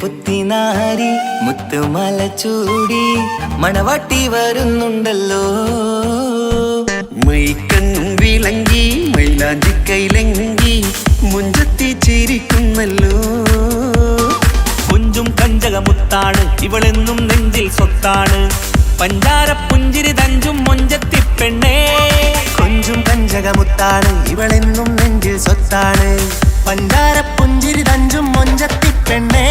പുത്തിനാരി മുത്തുമല ചൂടി മണവാട്ടി വരുന്നുണ്ടല്ലോ മൈക്കണ്ണും വിളങ്ങി മൈലാഞ്ചി കൈലങ്കി മുഞ്ചത്തി ചിരിക്കുന്നല്ലോ കുഞ്ചും കഞ്ചകമുത്താണ് ഇവളെന്നും നെഞ്ചിൽ സ്വത്താണ് പഞ്ചാര പുഞ്ചിരി തഞ്ചും മൊഞ്ചത്തി പെണ്ണേ കൊഞ്ചും കഞ്ചകമുത്താണ് ഇവളെന്നും നെഞ്ചിൽ സ്വത്താണ് പഞ്ചാര പുഞ്ചിരി തഞ്ചും മൊഞ്ചത്തി പെണ്ണേ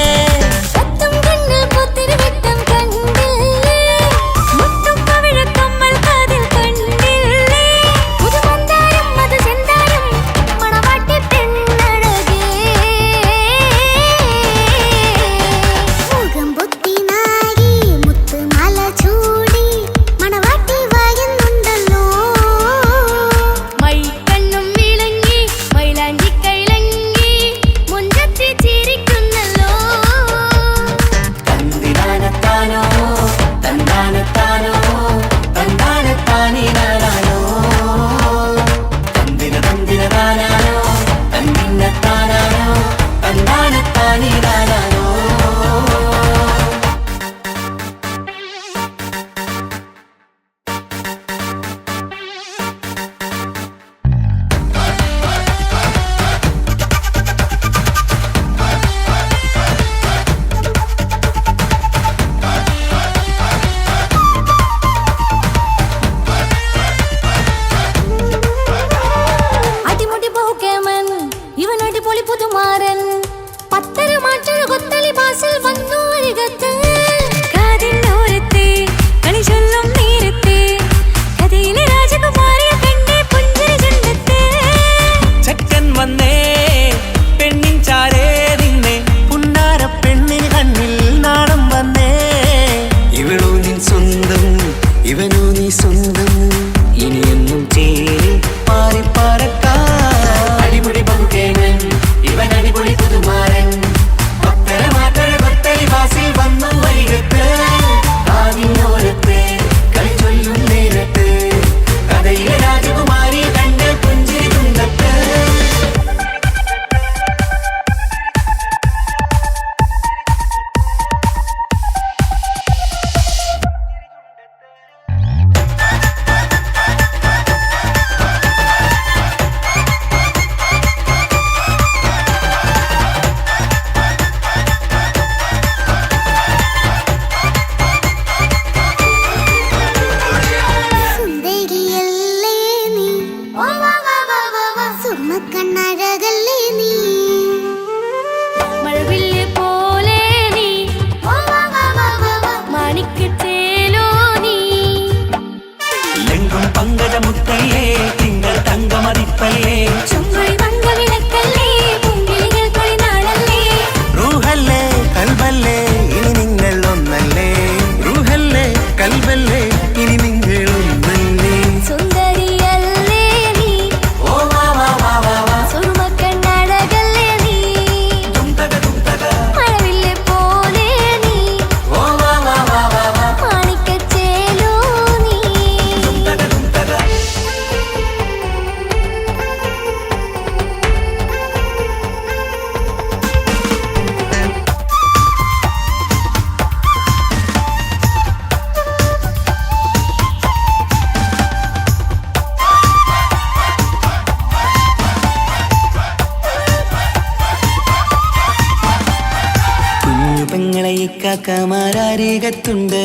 കാക്കമാരാരികത്തുണ്ട്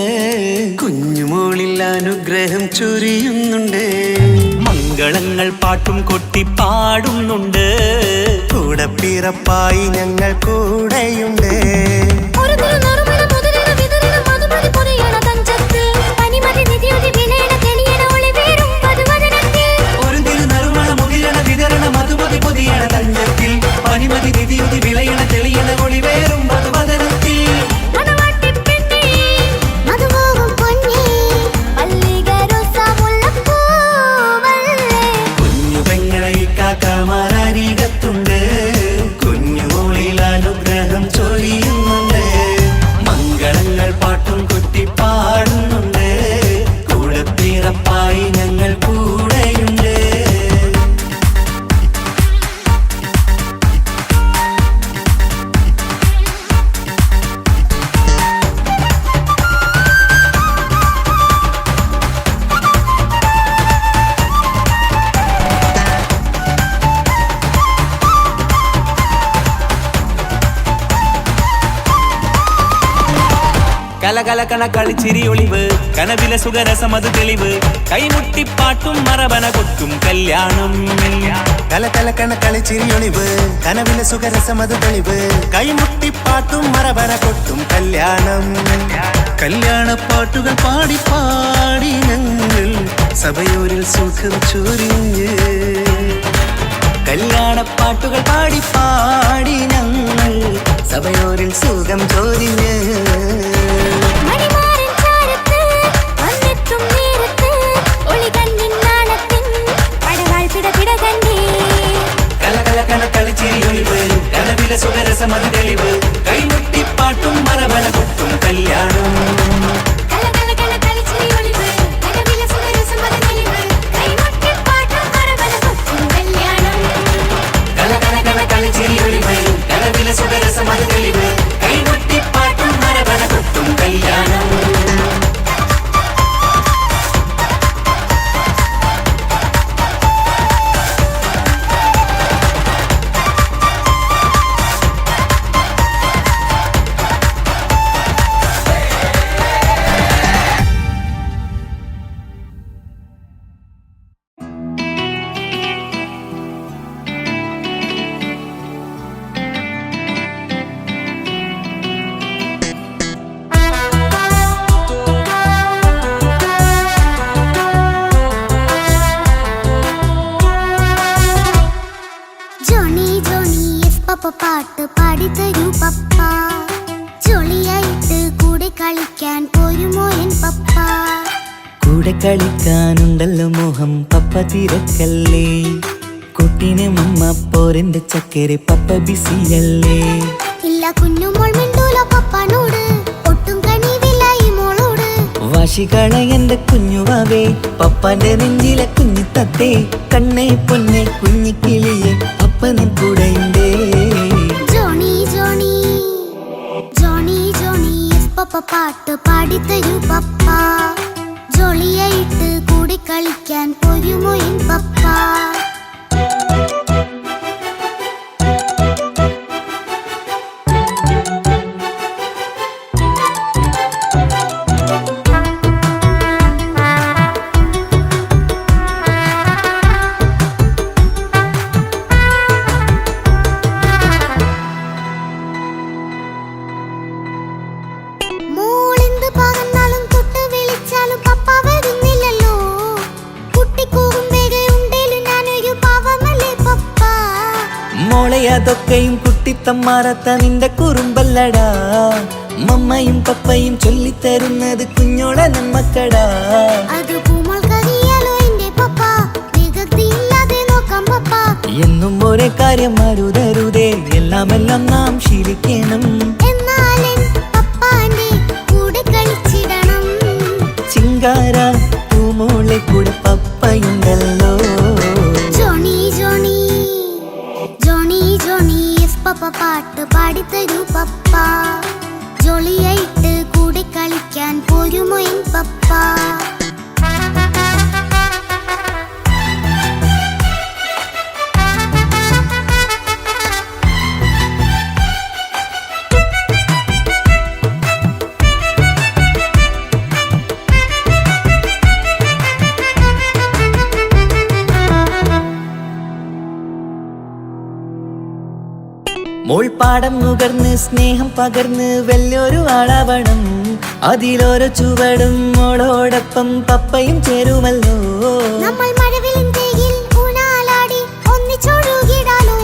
കുഞ്ഞുമോളിൽ അനുഗ്രഹം ചൊരിയുന്നുണ്ട് മംഗളങ്ങൾ പാട്ടും കൊട്ടി പാടുന്നുണ്ട് കൂടെ പിറപ്പായി ഞങ്ങൾ കൂടെയുണ്ട് പനിമതി നിധിയുതി വിളയണ തെളിയണ ഒളിവേറും മധുവദനത്തിൽ കലകലകണ കളിച്ചിരി ഒളിവ് കനവിലെ സുഖരസമത് തെളിവ് കൈമുട്ടിപ്പാട്ടും മറവന കൊട്ടും കല്യാണം കലകലകണ കളിച്ചിരി ഒളിവ് കനവിലെ സുഖരസമത് തെളിവ് കൈമുട്ടിപ്പാട്ടും മറവന കൊട്ടും കല്യാണം കല്യാണപ്പാട്ടുകൾ പാടി പാടി ഞങ്ങൾ സഭയോരിൽ സുഖം ചൊരിഞ്ഞ് കല്യാണപ്പാട്ടുകൾ പാടി പാടി ഞങ്ങൾ സഭയോരിൽ സുഖം ചൊരിഞ്ഞ് കനവിലെ സുഖരസമത് തെളിവ് കൈമുട്ടിപ്പാട്ടും മറവന കൊട്ടും കല്യാണം കനവിലെ സുഖരസമത് തെളിവ് കൈമുട്ടിപ്പാട്ടും മറവന കൊട്ടും കല്യാണം പാട്ട് പാടിത്തരൂ പപ്പ ജോളിയായിട്ട് കൂടെ കളിക്കാൻ പോരുമോ എൻ പപ്പ കൂടെ കളിക്കാനുണ്ടല്ലോ മോഹം പപ്പ തിരക്കല്ലേ കുട്ടീനെ മമ്മ പോരെന്റെ ചക്കരെ പപ്പ ബിസിയല്ലേ ഇല്ല കുഞ്ഞുമോൾ മിണ്ടൂല പപ്പനോട് ഒട്ടും കണിവില്ല ഈ മോളോട് വാശികള എന്റെ കുഞ്ഞുവാവേ പപ്പാന്റെ നെഞ്ചിലെ കുഞ്ഞു തത്തേ കണ്ണേ പൊന്നെ കുഞ്ഞിക്കിളിയെ അപ്പനും കൂടെയുണ്ടേ ജോണി ജോണി ജോണി ജോണി പപ്പ പാട്ട് പാടിത്തരൂ പപ്പ ജോളിയായിട്ട് കൂടെ കളിക്കാൻ പോരുമോ എൻ പപ്പ അതൊക്കെയും കുട്ടിത്തമ്മാറത്ത നിന്റെ കുറുമ്പല്ലടാ മമ്മയും പപ്പയും ചൊല്ലിത്തരുന്നത് കുഞ്ഞോളെ നമ്മക്കടാ എന്നും ഒരേ കാര്യം മരുതരുതേ എല്ലാം നാം ശീലിക്കണം ചിങ്കാര പൂമോളെ കൂടെ പപ്പയുണ്ടല്ലോ പപ്പ പാട്ട് പാടിത്തരൂ പപ്പ ജോളിയായിട്ട് കൂടെ കളിക്കാൻ പോരുമോ എൻ പപ്പ മോൾ പാടം നുകർന്ന് സ്നേഹം പകർന്ന് വലിയൊരു ആളാവണം അതിലോരോ ചുവടും മോളോടൊപ്പം പപ്പയും ചേരുമല്ലോ നമ്മൾ മഴവിലിൻ തേയിൽ ഊനാലാടി ഒന്നിച്ചൊഴുകിടാലോ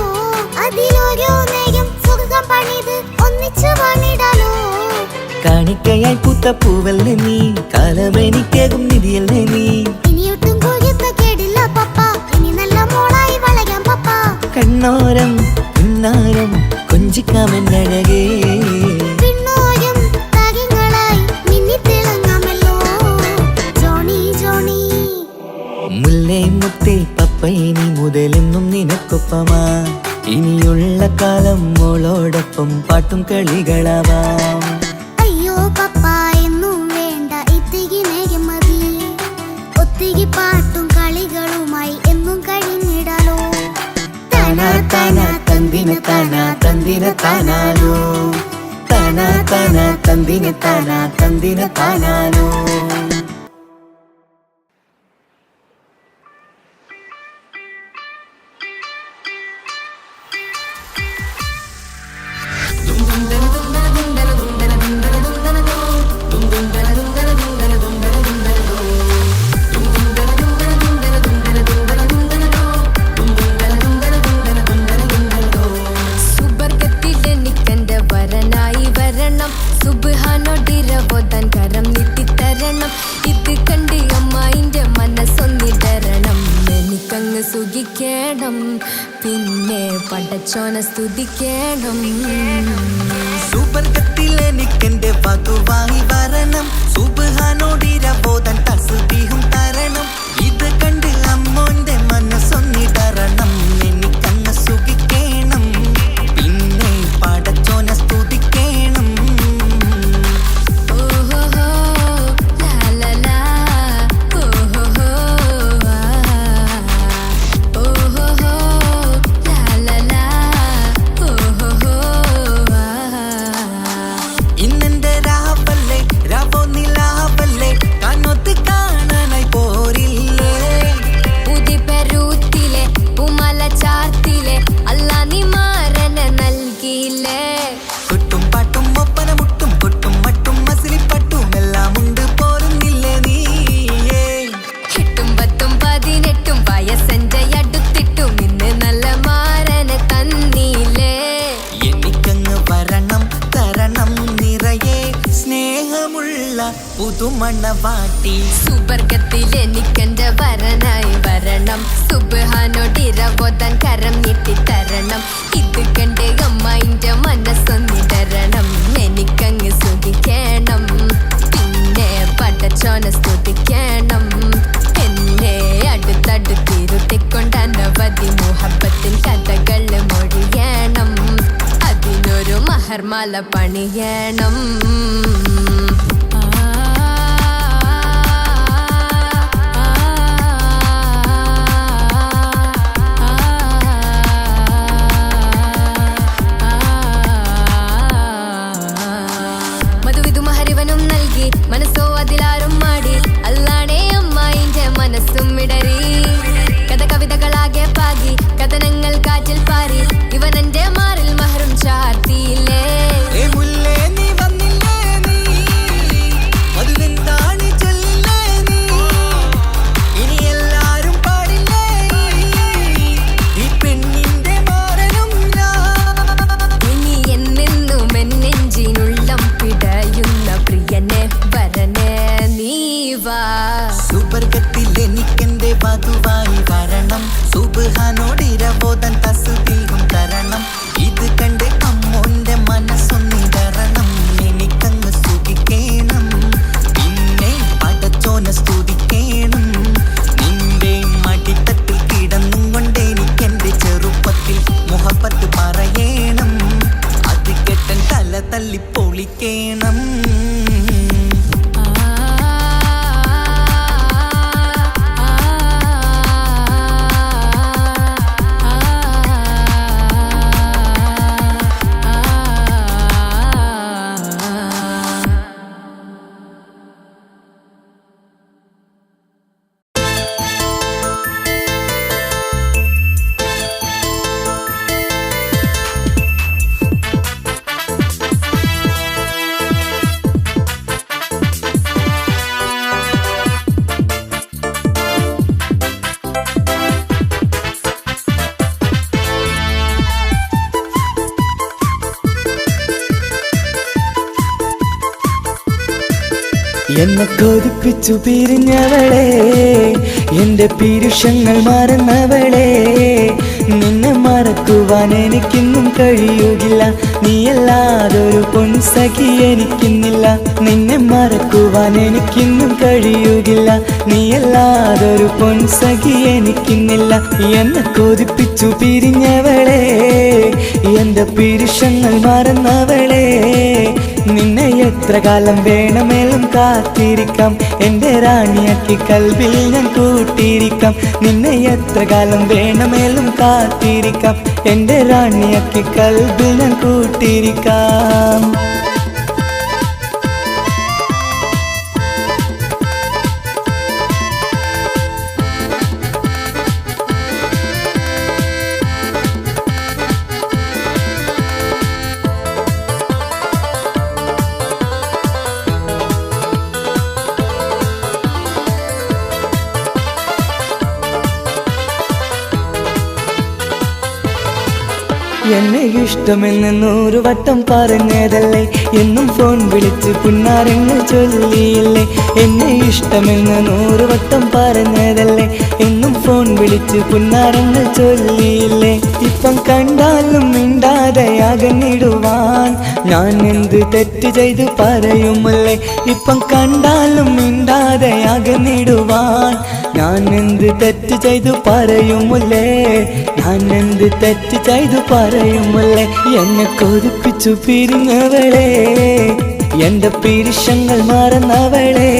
അതിലോരോ നേരം സുഖം പണിത് ഒന്നിച്ചു വാണിടാലോ കാണിക്കയായി പൂത്ത പൂവല്ലേ നീ കാലമെനിക്കേകും നിധിയല്ലേ നീ ഇനിയൊട്ടും കൂടിയപ്പ കേടില്ല പപ്പ ഇനി നല്ല മോളായി വളരാം പപ്പ കണ്ണോരം പിന്നാരം കൊഞ്ചിക്കാമെന്നഴകേ പിന്നോരം താരങ്ങളായി മിന്നിത്തിളങ്ങാമല്ലോ ജോണി ജോണി മുല്ലേ മുത്തേ പപ്പ ഇനി മുതലെന്നും നിനക്കൊപ്പമാ ഇനിയുള്ള കാലം മോളോടൊപ്പം പാട്ടും കളികളാവാം അയ്യോ പപ്പ എന്നും വേണ്ട ഇത്തിരി നേരം മതി ഒത്തിരി പാട്ടും കളികളുമായി എന്നും കഴിഞ്ഞിടാലോ തന തന തന്തിന തന തന്തിന താനാലോ തന താനാ താനാ തന്തിന താനാനോ. സുബ്ഹാനോടിരവോതാൻ കരം നീട്ടിത്തരണം. ഇത് കണ്ട് അമ്മായിന്റെ മനസ്സൊന്നിടരണം. എനിക്കങ്ങ് സുഖിക്കണം, പിന്നെ പടച്ചോനെ സ്തുതിക്കണം. സുബർഗത്തിൽ എനിക്കെന്റെ വധുവായി വരണം. സുബ്ഹാനോടിരവോതാൻ തസ്ബീഹും തരണം. ഇത് കണ്ട് അമ്മോന്റെ മനസ്സൊന്നിടരണം. എനിക്കങ്ങ് സുഖിക്കണം, പിന്നെ പടച്ചോനെ സ്തുതിക്കണം. ഇന്നെന്റെ രാവല്ലേ രാവോ നിലാവല്ലേ കണ്ണൊത്ത് കാണാനായി പോരില്ലേ. ഉദിപെരൂത്തിലെ ഉമല ചാർത്തിലെ അല്ലാ നീ മാരനെ നൽകിയില്ലേ. കൊട്ടും പാട്ടും ഒപ്പന മുട്ടും കൊട്ടും മട്ടും മസിലിപ്പട്ടും എല്ലാം ഉണ്ട് പോരുന്നില്ലേ നീയേ. 8 10 18 വയസ്സെന്റെ അടുത്തിട്ടും ഇന്ന് നല്ല മാരനെ തന്നീലേ. എനിക്കങ്ങ് വരണം തരണം നിറയെ സ്നേഹമുള്ള പുതുമണവാട്ടി. സുബർഗത്തിൽ എനിക്കെന്റെ വരനായി വരണം. സുബ്ഹാനോടിരവോതാൻ കരം നീട്ടിത്തരണം. ഇത് കണ്ട് അമ്മായിന്റെ മനസ്സൊന്നിടരണം. എനിക്കങ്ങ് സുഖിക്കണം, പിന്നെ പടച്ചോനെ സ്തുതിക്കണം. എന്നെ അടുത്തടുത്തിരുത്തിക്കൊണ്ട് അനവധി മുഹബത്തിൻ കഥകൾ മൊഴിയണം. അതിനൊരു മഹർമാല പണിയണം. മധുവിധു മഹരിവനും നൽകി മനസ്സോ അതിലാരും മാടി. അല്ലാണേ അമ്മായിന്റെ മനസ്സും ഇടറി. കഥ കവിതകളാകെ പാകി കഥനങ്ങൾ കാറ്റിൽ പാറി. ഇവനെന്റെ മാറിൽ മഹറും ചാർത്തിയില്ലേ. ഏ മുല്ലേ നീ വന്നില്ലേ നീ, മധുവെന്താണ് ചൊല്ലില്ലേ നീ. ഇനി എല്ലാരും പാടില്ലേ ഈ പെണ്ണിന്റെ മാറനും ഞാൻ. ഇനി എന്നെന്നും എന്നെഞ്ചിനുള്ളം പിടയുന്ന പ്രിയനെ വരനെ നീ വാ. സുബർഗത്തിൽ എനിക്കെന്റെ വധുവായി വരണം. സുബ്ഹാനോടിരവോതാൻ തസ്ബീഹും തരണം. ഇത് കണ്ട് അമ്മോന്റെ മനസ്സൊന്നിടരണം. എനിക്കങ്ങ് സുഖിക്കണം, പിന്നെ പടച്ചോനെ സ്തുതിക്കണം. നിന്റെ മടിത്തട്ടിൽ കിടന്നും കൊണ്ട് എനിക്കെന്റെ ചെറുപ്പത്തിൽ മുഹബത്ത് പറയണം. അത് കെട്ടൻ തല തല്ലി പൊളിക്കണം. എന്നെ കൊതിപ്പിച്ചു പിരിഞ്ഞവളെ, എന്റെ പീരുഷങ്ങൾ മറന്നവളെ. നിന്നെ മറക്കുവാൻ എനിക്കിന്നും കഴിയുകില്ല. നീയല്ലാതൊരു പൊൻസഖി എനിക്കിന്നില്ല. നിന്നെ മറക്കുവാൻ എനിക്കിന്നും കഴിയുകില്ല. നീയല്ലാതൊരു പൊൻസഖി എനിക്കിന്നില്ല. എന്നെ കൊതിപ്പിച്ചു പിരിഞ്ഞവളെ, എന്റെ പീരുഷങ്ങൾ മറന്നവളെ. നിന്നെ എത്ര കാലം വേണമെങ്കിലും കാത്തിരിക്കാം. എന്റെ റാണിയാക്കി കൽബിൽ ഞാൻ കൂട്ടിയിരിക്കാം. നിന്നെ എത്ര കാലം വേണമെങ്കിലും കാത്തിരിക്കാം. എന്റെ റാണിയാക്കി കൽബിൽ ഞാൻ കൂട്ടിയിരിക്കാം. എന്നെ ഇഷ്ടമെന്ന് 100 വട്ടം പറഞ്ഞതല്ലേ, എന്നും ഫോൺ വിളിച്ച് പുന്നാരങ്ങൾ ചൊല്ലിയില്ലേ. എന്നെ ഇഷ്ടമെന്ന് 100 വട്ടം പറഞ്ഞതല്ലേ, എന്നും ഫോൺ വിളിച്ച് പുന്നാരങ്ങൾ ചൊല്ലിയില്ലേ. ഇപ്പം കണ്ടാലും മിണ്ടാതെ അകന്നിടുവാൻ ഞാൻ എന്ത് തെറ്റ് ചെയ്ത് പറയുമല്ലേ. ഇപ്പം കണ്ടാലും മിണ്ടാതെ അകന്നിടുവാൻ ഞാൻ എന്ത് തെറ്റ് ചെയ്തു പറയുമല്ലേ. ഞാൻ എന്ത് തെറ്റ് ചെയ്തു പറയുമല്ലേ. എന്നെ കൊതിപ്പിച്ചു പിരിഞ്ഞവളെ, എന്റെ പിരിശങ്ങൾ മറന്നവളെ.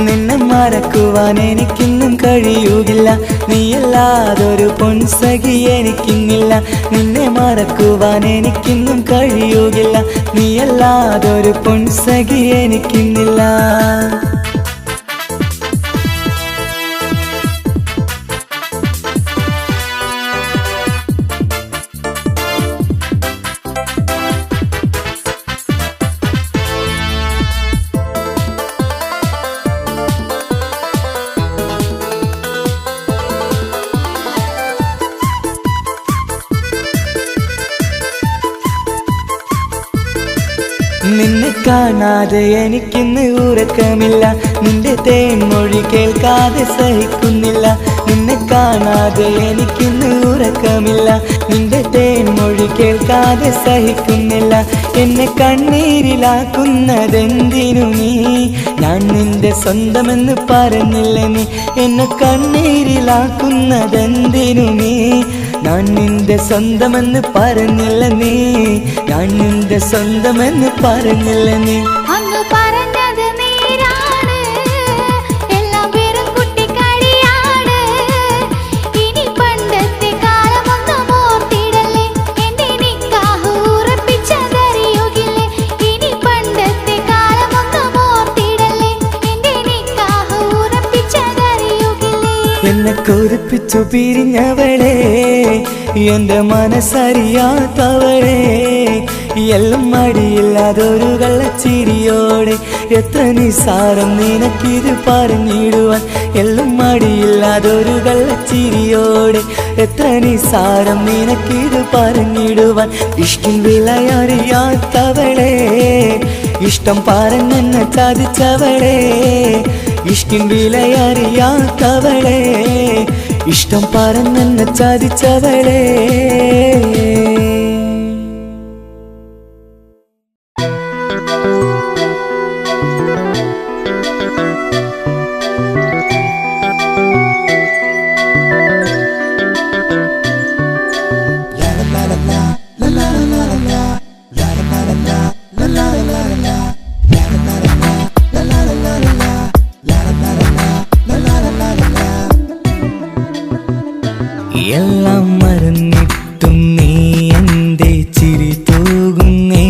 നിന്നെ മറക്കുവാൻ എനിക്കിന്നും കഴിയുകില്ല, നീയല്ലാതൊരു പൊൻസഖി എനിക്കിന്നില്ല. നിന്നെ മറക്കുവാൻ എനിക്കിന്നും കഴിയുകില്ല, നീയല്ലാതൊരു പൊൻസഖി എനിക്കിന്നില്ല. നിന്നെ കാണാതെ എനിക്കിന്ന് ഉറക്കമില്ല, നിന്റെ തേൻമൊഴി കേൾക്കാതെ സഹിക്കുന്നില്ല. നിന്നെ കാണാതെ എനിക്കിന്ന് ഉറക്കമില്ല, നിന്റെ തേൻമൊഴി കേൾക്കാതെ സഹിക്കുന്നില്ല. എന്നെ കണ്ണീരിലാക്കുന്നതെന്തിനു നീ, ഞാൻ നിന്റെ സ്വന്തമെന്ന് പറഞ്ഞില്ല നീ. എന്നെ കണ്ണീരിലാക്കുന്നതെന്തിനു നീ, ഞാൻ നിന്റെ സ്വന്തമെന്ന് പറഞ്ഞില്ല നീ. ഞാൻ നിന്റെ സ്വന്തമെന്ന് പറഞ്ഞില്ല നീ. അങ്ങ് പറഞ്ഞത് നേരാണ്, എല്ലാം വെറും കുട്ടിക്കളിയാണ്. ഇനി പണ്ടത്തെ കാലമൊന്നും ഓർത്തിടല്ലേ, എന്റെ നിക്കാഹ് ഉറപ്പിച്ചതറിയുകില്ലേ. ഇനി പണ്ടത്തെ കാലമൊന്നും ഓർത്തിടല്ലേ, എന്റെ നിക്കാഹ് ഉറപ്പിച്ചതറിയുകില്ലേ. എന്നെ കൊതിപ്പിച്ചു പിരിഞ്ഞവളെ, എന്റെ മനസ്സറിയാത്തവളെ. എല്ലാം മടിയില്ലാതൊരു കള്ളച്ചിരിയോടെ, എത്ര നിസാരം നിനക്കിത് പറഞ്ഞിടുവാൻ. എല്ലാം മടിയില്ലാതൊരു കള്ളച്ചിരിയോടെ, എത്ര നിസാരം നിനക്കിത് പറഞ്ഞിടുവാൻ. ഇഷ്കിൻ വിലയറിയാത്തവളെ, ഇഷ്ടം പറഞ്ഞെന്നെ ചതിച്ചവളെ. ഇഷ്കിൻ വിലയറിയാത്തവളെ, ഇഷ്ടം പറഞ്ഞെന്നെ ചതിച്ചവളെ. എല്ലാം മറന്നിട്ടും നീ എന്റെ ചിരി തൂകുന്നേ.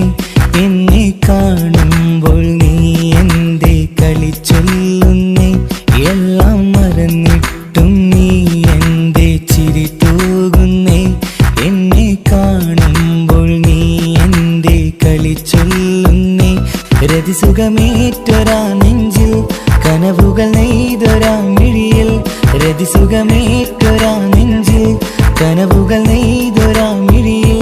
എന്നെ കാണുമ്പോൾ നീ എന്റെ കളി ചൊല്ലുന്നേ. എല്ലാം മറന്നിട്ടും നീ എന്റെ ചിരി തൂകുന്നേ. എന്നെ കാണുമ്പോൾ നീ എന്റെ കളി ചൊല്ലുന്നേ. രതിസുഖമേറ്റൊരാ നെഞ്ചിൽ, കനവുകൾ നെയ്തൊരാ മിഴിയിൽ. രതിസുഖമേറ്റൊരാ നെഞ്ചിൽ, കനവുകൾ നെയ്തൊരാ മിഴിയിൽ.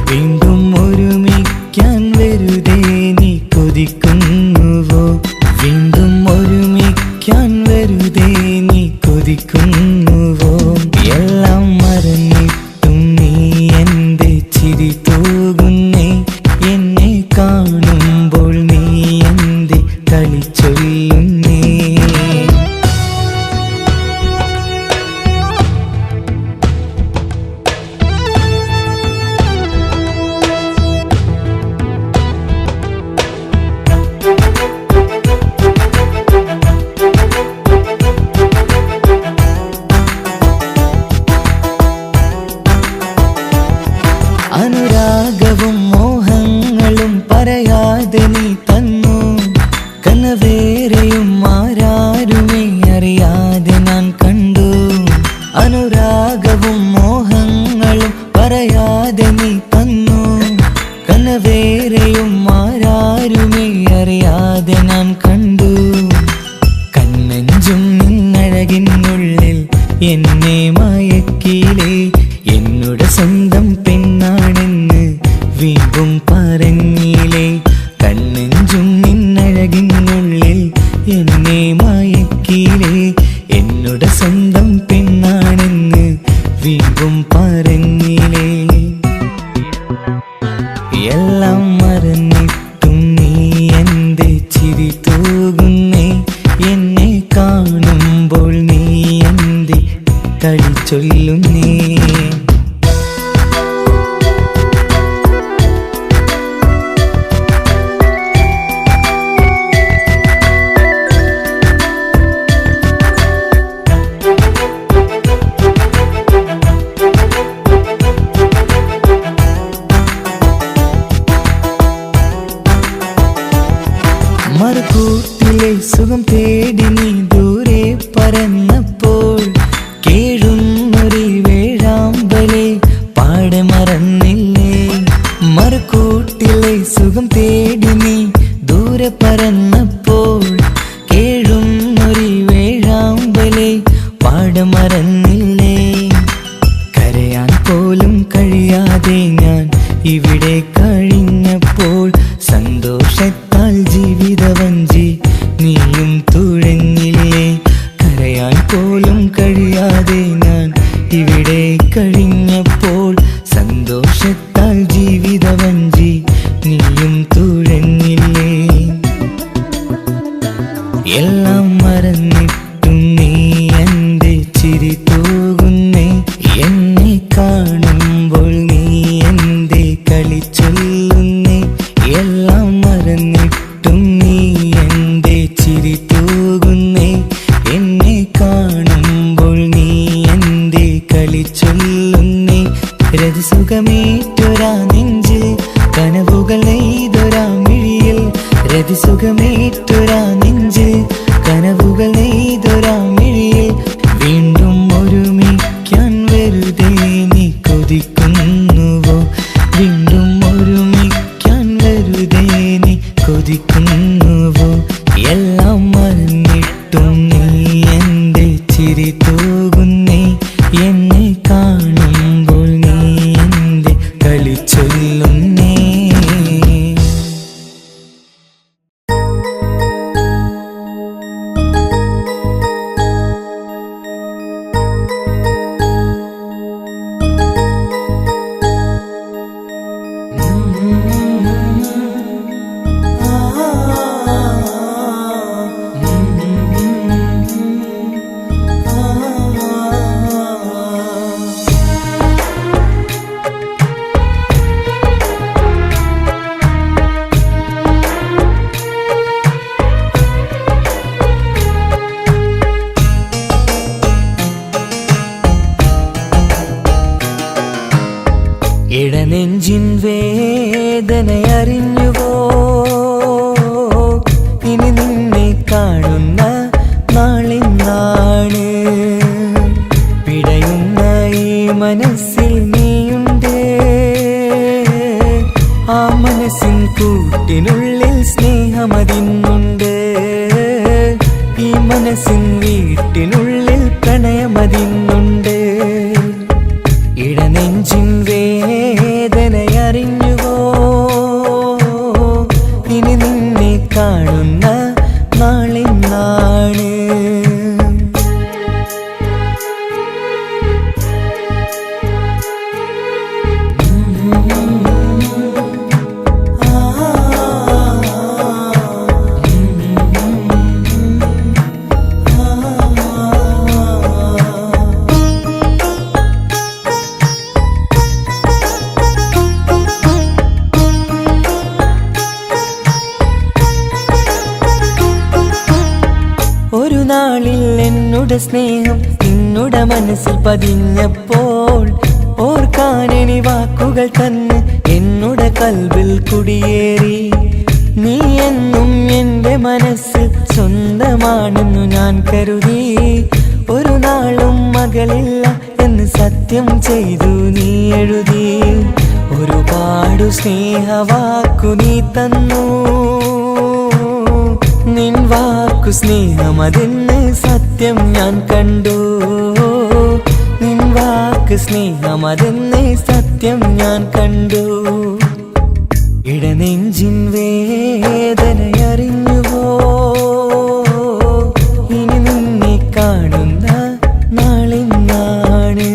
വീണ്ടും ഒരുമിക്കാൻ വെറുതെ നീ കൊതിക്കുന്നുവോ. വീണ്ടും ഒരുമിക്കാൻ വെറുതെ നീ കൊതിക്കുന്നുവോ. എല്ലാം മറന്നിട്ടും നീ എന്റെ ചിരി തൂകുന്നേ. എന്നെ കാണുമ്പോൾ നീ എന്റെ കളി ചൊല്ലുന്നേ. അനുരാഗവും മോഹങ്ങളും പറയാതെ നീ തന്നു. കനവേറെയും ആരാരുമേ അറിയാതെ ഞാൻ കണ്ടു. അനുരാഗവും മോഹങ്ങളും പറയാതെ നീ തന്നു. കനവേറെയും ആരാരുമേ അറിയാതെ ഞാൻ കണ്ടു. കണ്ണെഞ്ചും നിന്നഴകിനുള്ളിൽ എന്നെ മയക്കിയിലേ. എന്നോട് സ്വന്തം പെണ്ണാണ് കളി ചൊല്ലുന്നേ. മറുകൂട്ടിലെ സുഖം തേടി നീ ദൂരെ പറന്നപ്പോൾ കേഴുന്നൊരു വേഴാമ്പലെ പാടെ മറന്നില്ലേ. മറുകൂട്ടിലെ സുഖം തേടി നീ ദൂരെ പറന്നപ്പോൾ കേഴുന്നൊരു വേഴാമ്പലെ പാടെ മറന്നില്ലേ. കരയാൻ പോലും കഴിയാതെ ഞാൻ ഇവിടെ കഴിഞ്ഞപ്പോൾ സന്തോഷത്താൽ ജീവിതവഞ്ചി നീയും തുഴഞ്ഞില്ലേ. കരയാൻ പോലും കഴിയാതെ ഞാൻ ഇവിടെ കഴിഞ്ഞപ്പോൾ സന്തോഷത്താൽ ജീവിതവഞ്ചി നീയും തുഴഞ്ഞില്ലേ. എല്ലാം മറന്നിട്ടും നീ എൻ്റെ ചിരി തൂകുന്നേ. എന്നെ കാണുമ്പോൾ നീ എൻ്റെ കളി ചൊല്ലുന്നേ. എല്ലാം മറന്നിട്ടും നീ എൻ്റെ ചിരി തൂകുന്നേ. എന്നെ കാണുമ്പോൾ നീ എൻ്റെ കളി ചൊല്ലുന്നേ. രതിസുഖമേറ്റൊരാ നെഞ്ചിൽ കനവുകൾ നെയ്തൊരാ മിഴിയിൽ. രതിസുഖമേറ്റൊരാ നെഞ്ചിൽ കനവുകൾ നെയ്തൊരാ മിഴിയിൽ. വീണ്ടും ഒരുമിക്കാൻ വെറുതെ നീ കൊതിക്കുന്നുവോ. വീണ്ടും ഒരുമിക്കാൻ വെറുതെ നീ കൊതിക്കുന്നുവോ. എല്ലാം മറന്നിട്ടും നീ എൻ്റെ ചിരി തൂകുന്നേ. എന്നെ കാണുമ്പോൾ നീ എൻ്റെ കളി ചൊല്ലുന്നേ. ഇടനെഞ്ചിൻ വേദനയറിഞ്ഞുവോ. ഇനി നിന്നെ കാണുന്ന നാളെന്നാണ്. പിടയുന്ന ഈ മനസ്സിൽ നീയുണ്ട്. ആ മനസ്സിൻ കൂട്ടിനുള്ളിൽ സ്നേഹമതിന്നുണ്ട്. ഈ മനസ്സിൻ വീട്ടിനുള്ളിൽ പ്രണയമതിന്നുണ്ട്. ഇടനെഞ്ചിൻ വേദനയറിഞ്ഞുവോ. ഇനി നിന്നെ കാണുന്ന നാളെന്നാണ്. ഒരു നാളിൽ എന്നുടെ സ്നേഹം നിന്നുടെ മനസ്സിൽ പതിഞ്ഞപ്പോൾ ഓർക്കാനെനി വാക്കുകൾ തന്ന് എന്നുടെ കൽബിൽ കുടിയേറി. നീ എന്നും എൻ്റെ മനസ്സിൽ സ്വന്തമാണെന്നു ഞാൻ കരുതി. ഒരു നാളും മകളില്ല എന്ന് സത്യം ചെയ്തു നീ എഴുതി. ഒരുപാടു സ്നേഹവാക്കു നീ തന്നു. നിൻ വാക്കു സ്നേഹമതെന്ന് സത്യം ഞാൻ കണ്ടു. നിൻ വാക്ക് സ്നേഹമതെന്ന് സത്യം ഞാൻ കണ്ടു. ഇടനെഞ്ചിൻ വേദനയറിഞ്ഞുവോ. ഇനി നിന്നെ കാണുന്ന നാളെന്നാണ്.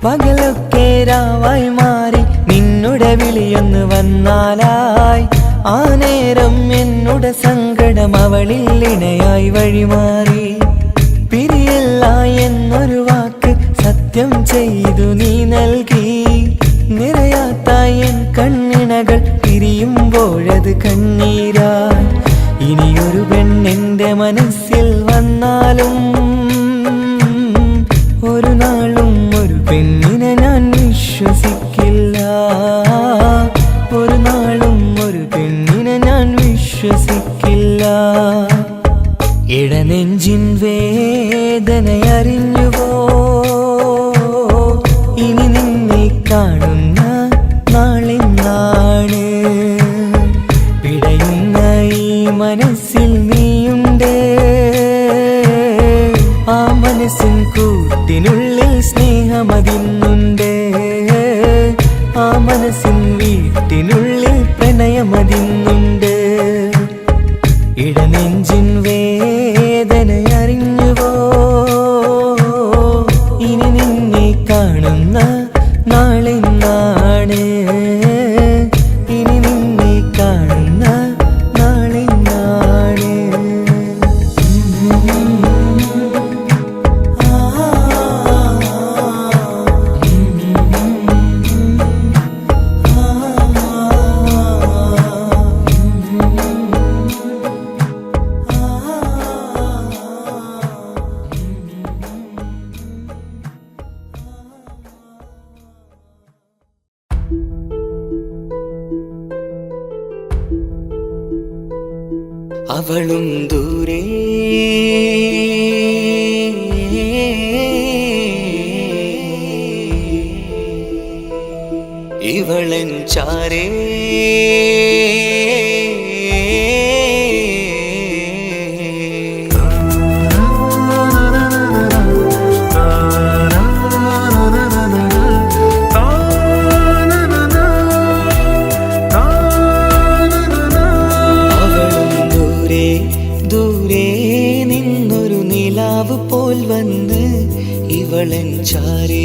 പകലൊക്കെ രാവായി മാറി നിന്നുടെ വിളിയൊന്ന് വന്നാലായി ആ നേരം എന്നുടെ സങ്കടം അവളിൽ ഇണയായി വഴിമാറി പിരിയല്ല എന്നൊരു വാക്ക് സത്യം ചെയ്തു നീ നൽകി നിറയാത്ത എൻ കണ്ണിണകൾ പിരിയുമ്പോഴത് കണ്ണീരായി ഇനിയൊരു പെണ്ണെന്റെ മനസ്സിൽ വന്നാലും ഒരു നാളും ഒരു പെണ്ണിനെ ഞാൻ വിശ്വസിക്കില്ല ഒരു നാളും ഒരു പെണ്ണിനെ ഞാൻ വിശ്വസിക്കില്ല ഇടനെഞ്ചിൻ വേദനയറിഞ്ഞുവോ ഇനി നിന്നെ കാണുന്ന നാളെന്നാണ് പിടയുന്ന ഈ മനസ്സിൽ നീയുണ്ട് ആ മനസ്സിൻ കൂട്ടിനുള്ളിൽ സ്നേഹമതിന്നുണ്ട് ആ മനസ്സിൻ വീട്ടിനുള്ളിൽ പ്രണയമതിന്നുണ്ട് ഇടനെഞ്ചിൻ വേദനയറിഞ്ഞുവോ ഇനി നിന്നെ കാണുന്ന നാളെന്നാണ് ഇനി നിന്നെ കാണുന്ന നാളെന്നാണ് അവളും ദൂരെ ഇവളൻ ചാരേ ഇവളൻ ചാരേ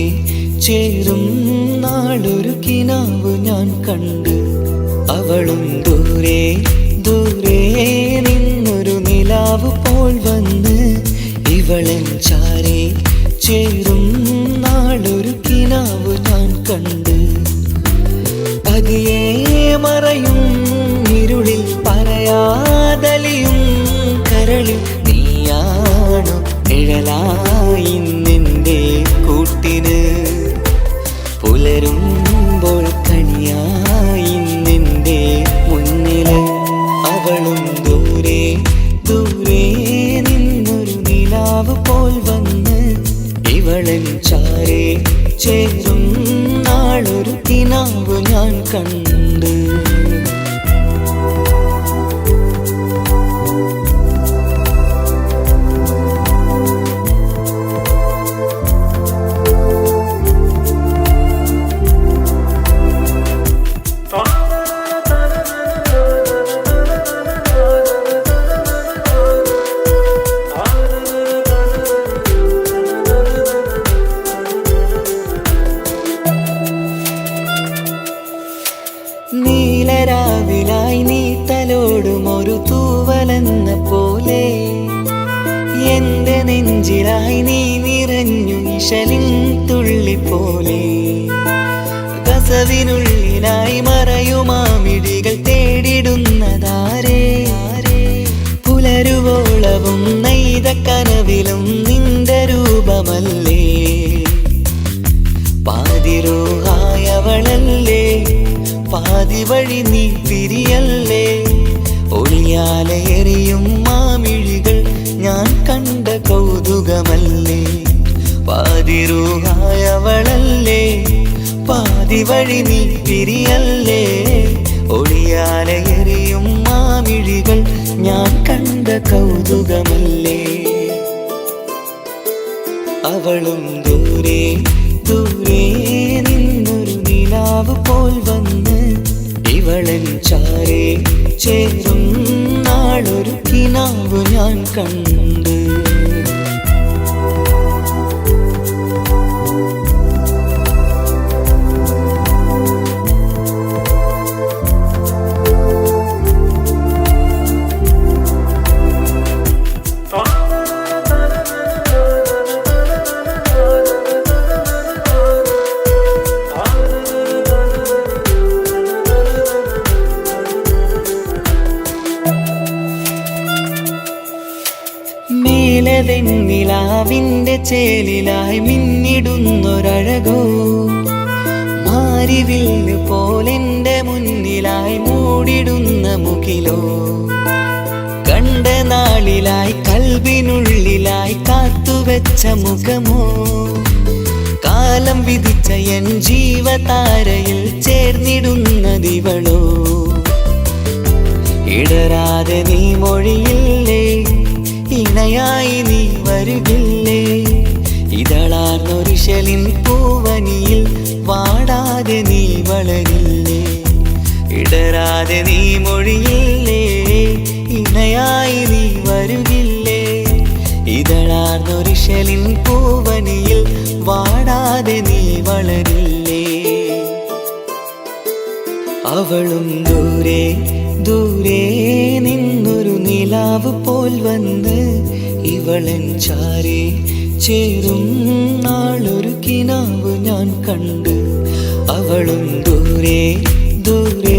ചേരും നാളൊരു കിനാവ് ഞാൻ കണ്ട് അവളും ദൂരെ ദൂരെ നിന്നൊരു നിലാവ് പോൽ വന്ന് ഇവളൻ ചാരേ ചേരും നാളൊരു കിനാവ് ഞാൻ കണ്ട് പതിയെ മറയും ഇരുളിൽ പറയാതലിയും കരളിൽ നീയാണു നിഴലായി നിന്റെ കൂട്ടിന് പുലരുമ്പോൾ കണിയായി നിന്റെ മുന്നില് അവളും ദൂരെ ദൂരെ നിന്നൊരു നിലാവ് പോൽ വന്ന് ഇവളൻ ചാരേ ചേരും നാളൊരു കിനാവ് ഞാൻ കണ്ട് നീലരാവിലായി നീ തലോടും ഒരു തൂവലെന്ന പോലെ എന്റെ നെഞ്ചിലായി നീ നിറഞ്ഞു ഇശലിൻ തുള്ളി പോലെ കസവിനുള്ളിലായി മറയുമാമിടികൾ തേടിടുന്നതാരേ പുലരുവോളവും നെയ്ത കനവിലും നിന്റെ രൂപമല്ലേ പാതിരൂഹായവളല്ലേ പാതി വഴി നീ പിരിയല്ലേ ഒളിയാലെറിയും മാമിഴികൾ ഞാൻ കണ്ട കൗതുകമല്ലേ പാതിരൂഹായവളല്ലേ പാതി വഴി നീ പിരിയല്ലേ ഒളിയാലെറിയും മാമിഴികൾ ഞാൻ കണ്ട കൗതുകമല്ലേ അവളും ദൂരെ ദൂരെ നിന്നൊരു നിലാവ് പോൽ വന്ന് ഇവളൻ ചാരേ ചേരും നാളൊരു കിനാവ് ഞാൻ കണ്ട് കിനാവിൻ്റെ ചേലിലായി മിന്നിടുന്നൊരഴകോ മാരിവില്ല് പോലെൻ്റെ മുന്നിലായി മൂടിടുന്ന മുകിലോ കണ്ട നാളിലായി കൽവിനുള്ളിലായി കാത്തുവെച്ച മുഖമോ കാലം വിധിച്ച എൻ ജീവതാരയിൽ ചേർന്നിടുന്നതിവളോ ഇടരാതെ നീ മൊഴിയില്ലേ ഇണയായി നീ വരുകില്ലേ ഇതളാർന്നൊരിശലിൻ പൂവനിയിൽ വാടാതെ നീ വളരില്ലേ ഇടരാതെ നീ മൊഴിയില്ലേ ഇണയായി നീ വരുകില്ലേ ഇതളാർന്നൊരിശലിൻ പൂവനിയിൽ വാടാതെ നീ വളരില്ലേ അവളും ദൂരെ ദൂരെ നിന്നൊരു നിലാവ് പോൽ വന്ന് ഇവളൻ ചാരെ ചേരും നാളൊരു കിനാവ് ഞാൻ കണ്ട് അവളും ദൂരെ ദൂരെ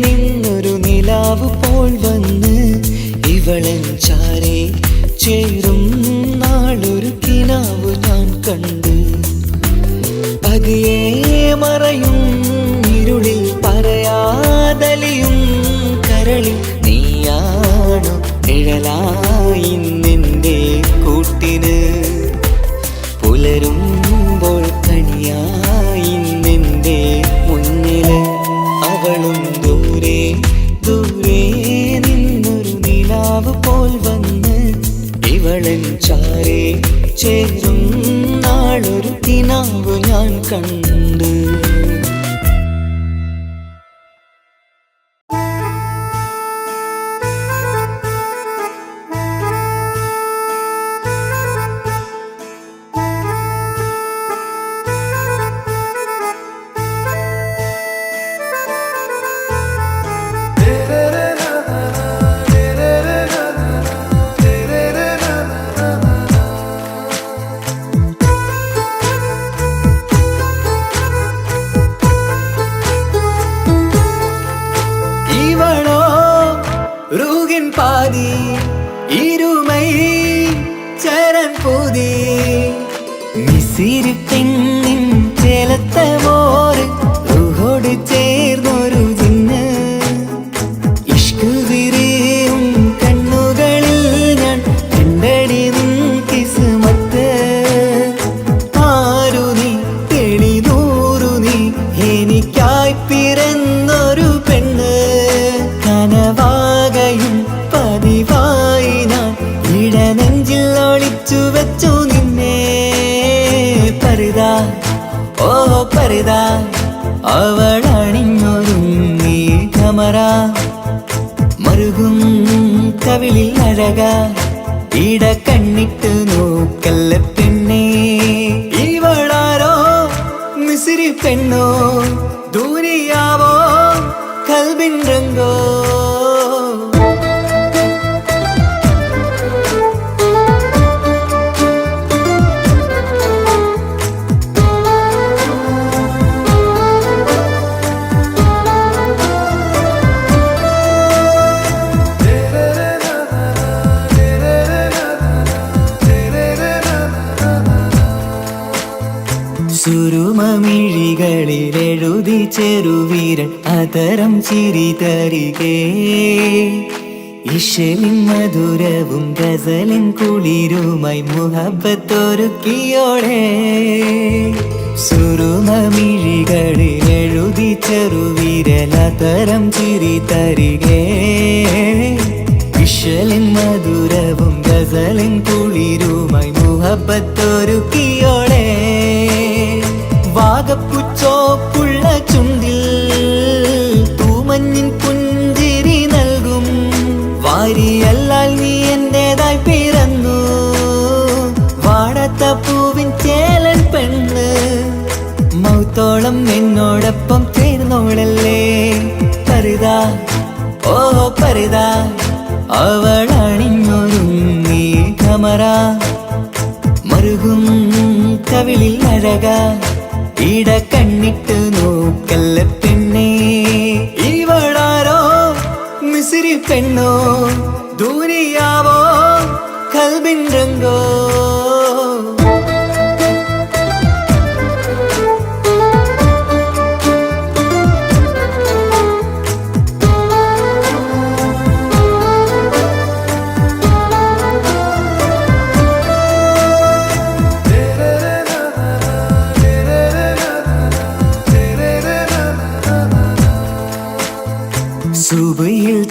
നിന്നൊരു നിലാവ് പോൽ വന്ന് ഇവളൻ ചാരെ ചേരും നാളൊരു കിനാവ് ഞാൻ കണ്ട് പതിയെ മറയും ഇരുളിൽ പറയാതലിയും കരളിൽ നീയാണു നിഴലായി നിന്റെ കൂട്ടിന് പുലരുമ്പോൾ കണിയായി നിന്റെ മുന്നില് അവളും ദൂരെ ദൂരെ നിന്നൊരു നിലാവ് പോൽ വന്ന് ഇവളൻ ചാരെ ചേരും നാളൊരു കിനാവ് ഞാൻ കണ്ട് பாதி இருமை சரண் போதி மிசிறு பெண்ணின் ചേലത്ത മോര് റൂഹോട് ചേർന്നൊരു ജിന്ന് ഇഷ്ക് വിരിയും കണ്ണുകളിൽ ഞാൻ കണ്ടടി നിൻ കിസ്മത്ത് ആരു നീ തെളിനൂറു നീ എനിക്കായി പിറന്നൊരു പെണ്ണ് കനവാകയും പതിവായി ഞാൻ ഇടനെഞ്ചിൽ ഒളിച്ചു വെച്ചു നിന്നെ പരിതാ ഓ പരിതാ അവളണിഞ്ഞൊരുങ്ങി കമറ മറുകും കവിളിൽ അഴക ഇട കണ്ണിട്ട് നോക്കല്ല പെണ്ണേ ഇവളാരോ മിസിരി പെണ്ണോ ദൂരിയാവോ കൽബിൻ രംഗോ സുരുമമിഴികളിലെഴുതി ചെറുവീരൻ അതരം ചിരി തരികേ ഇശലിൻ മധുരവും ഗസലിൻ കുളിരുമായി മുഹബത്തൊരുക്കിയോടെ സുരുമമിഴികളിലെഴുതി ചെറുവീരൻ അതരം ചിരി തരികേ ഇശലിൻ മധുരവും ഗസലിൻ കുളിരുമായി മുഹബത്തൊരുക്കിയോടെ വാഗപ്പുച്ചോപ്പുള്ള ചുണ്ടിൽ തൂമഞ്ഞിൻ പുഞ്ചിരി നൽകും വാരിയല്ലാൽ നീ എന്റേതായി പിറന്നു വാടാത്ത പൂവിൻ ചേലൻ പെണ്ണ് മൗത്തോളം എന്നോടൊപ്പം ചേർന്നോളല്ലേ പരിതാ ഓ പരിതാ അവളണിഞ്ഞൊരുങ്ങി കമറ മറുകും കവിളിൽ അഴക ഇട കണ്ണിട്ട് നോക്കല്ല പെണ്ണേ ഇവളാരോ മിസിരി പെണ്ണോ ദൂരിയാവോ കൽബിൻ രംഗോ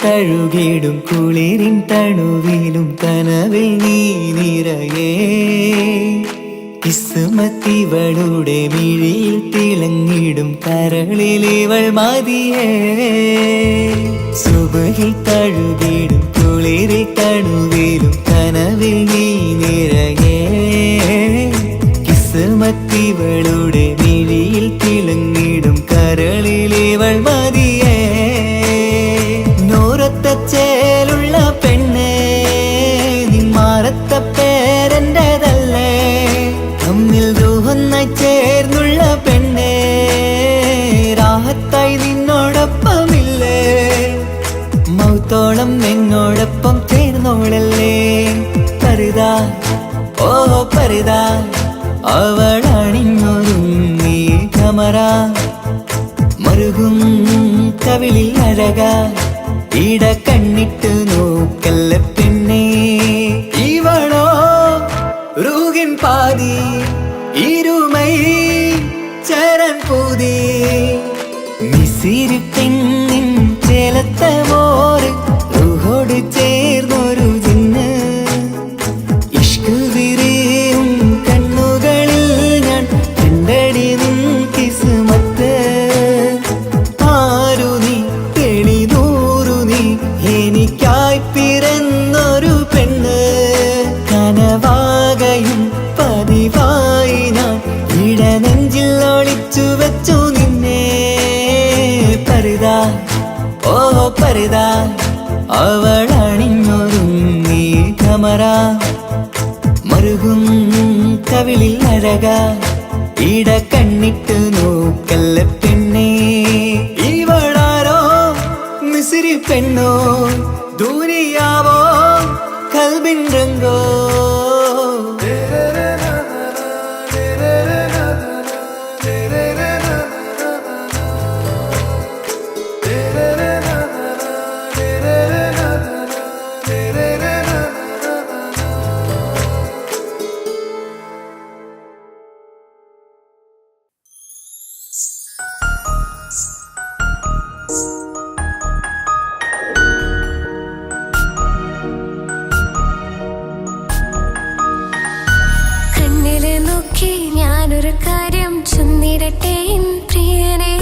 തഴുകിടും കുളിരിൻ തണുവിലും കനവിൽ നീ നിറയേ കിസ്മത്തിവളുടെ മിഴിയിൽ തിളങ്ങിടും കരളിലിവൾ മതിയേ സുബഹിൽ തഴുകിടും കുളിരിൽ തണുവിലും കനവിൽ നീ നിറയേ കിസ്മത്തിവളുടെ മിഴിയിൽ തിളങ്ങിടും കരളിലിവൾ മതിയേ നൂറത്ത ചേലുള്ള പെണ്ണേ നിന്മാറത്ത പേരെൻ്റെതല്ലേ തമ്മിൽ റൂഹൊന്നായി ചേർന്നുള്ള പെണ്ണേ രാഹത്തായി നിന്നോടൊപ്പമില്ലേ മൗത്തോളം എന്നോടൊപ്പം ചേർന്നോളല്ലേ പരിതാ ഓ പരിതാ അവളണിഞ്ഞൊരുങ്ങി കമറ മറുകും കവിളിൽ അഴക ഇട കണ്ണിട്ട് നോക്കല്ല പെണ്ണേ ഇവളോ റൂഹിൻ പാതി ഇരുമൈ ചരൻ പൂതി മിസിരി പെണ്ണിൻ ചേലത്ത മോര് റൂഹോട് ചേർന്നൊരു ജിന്ന് ഇഷ്ക് വിരിയും കണ്ണുകളിൽ ഞാൻ കണ്ടടി നിൻ കിസ്മത്ത് ആരു നീ തെളിനൂറു നീ എനിക്കായി പിറന്നൊരു പെണ്ണ് കനവാകയും പതിവായി ഞാൻ ഇടനെഞ്ചിൽ ഒളിച്ചു വെച്ചു നിന്നെ പരിതാ ഓ പരിതാ അവളണിഞ്ഞൊരുങ്ങി കമറ മറുകും കവിളിൽ അഴക ഇട കണ്ണിട്ട് നോക്കല്ല പെണ്ണേ ഇവളാരോ മിസിരി പെണ്ണോ ദൂരിയാവോ കൽബിൻ രംഗോ കണ്ണില് നോക്കി ഞാനൊരു കാര്യം ചൊന്നിടട്ടെ എൻ പ്രിയനെ